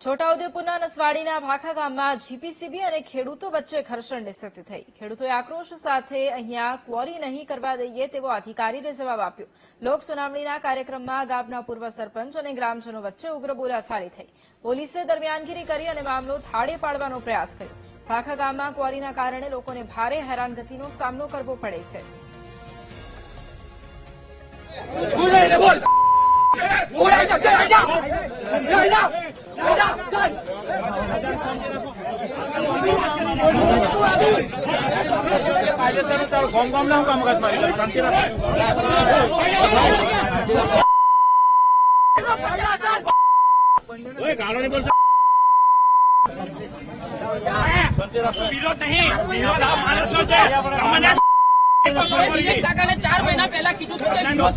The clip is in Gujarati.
છોટાઉદેપુરના નસવાડીના ભાખા ગામમાં જીપીસીબી અને ખેડૂતો વચ્ચે ઘર્ષણની સ્થિતિ થઈ। ખેડૂતોએ આક્રોશ સાથે અહીંયા ક્વોરી નહીં કરવા દઈએ તેવો અધિકારીને જવાબ આપ્યો। લોક સુનાવણીના કાર્યક્રમમાં ગામના પૂર્વ સરપંચ અને ગ્રામજનો વચ્ચે ઉગ્ર બોલાચાલી થઈ। પોલીસે દરમિયાનગીરી કરી અને મામલો થાળે પાડવાનો પ્રયાસ કર્યો। ભાખા ગામમાં ક્વોરીના કારણે લોકોને ભારે હેરાનગતિનો સામનો કરવો પડે છે। विरोध नहीं, विरोध आप मानसो छे। 4 महीना पहला कीधुं હતું કે વિરોધ